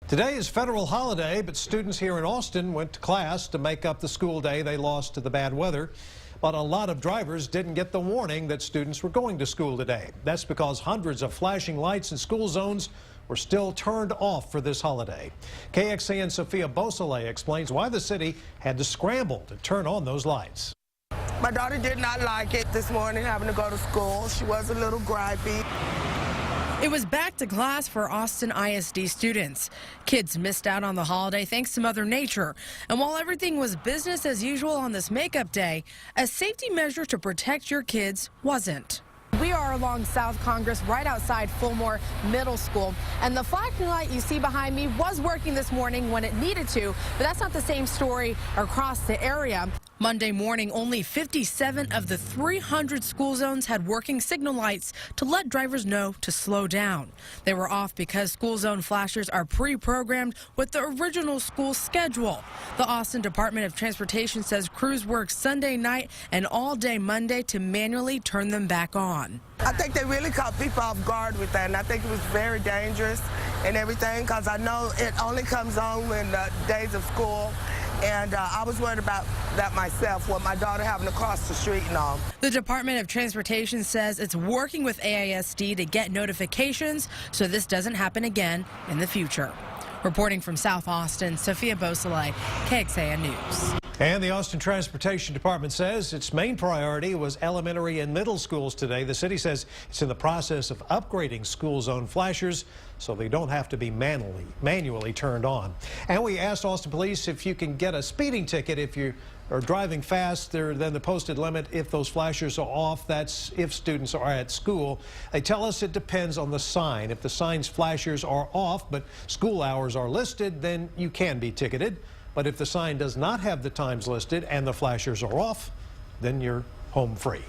Today is federal holiday, but students here in Austin went to class to make up the school day they lost to the bad weather. But a lot of drivers didn't get the warning that students were going to school today. That's because hundreds of flashing lights in school zones were still turned off for this holiday. KXAN's Sophia Beausoleil explains why the city had to scramble to turn on those lights. My daughter did not like it this morning, having to go to school. She was a little gripey. It was back to class for Austin ISD students. Kids missed out on the holiday thanks to Mother Nature. And while everything was business as usual on this makeup day, a safety measure to protect your kids wasn't. We are along South Congress, right outside Fulmore Middle School. And the flashing light you see behind me was working this morning when it needed to, but that's not the same story across the area. Monday morning, only 57 of the 300 school zones had working signal lights to let drivers know to slow down. They were off because school zone flashers are pre-programmed with the original school schedule. The Austin Department of Transportation says crews work Sunday night and all day Monday to manually turn them back on. I think they really caught people off guard with that, and I think it was very dangerous and everything, because I know it only comes on in the days of school. And I was worried about that myself, with my daughter having to cross the street and all. The Department of Transportation says it's working with AISD to get notifications so this doesn't happen again in the future. Reporting from South Austin, Sophia Beausoleil, KXAN News. And the Austin Transportation Department says its main priority was elementary and middle schools today. The city says it's in the process of upgrading school zone flashers so they don't have to be manually turned on. And we asked Austin Police if you can get a speeding ticket if you are driving faster than the posted limit if those flashers are off. That's if students are at school. They tell us it depends on the sign. If the sign's flashers are off but school hours are listed, then you can be ticketed. But if the sign does not have the times listed and the flashers are off, then you're home free.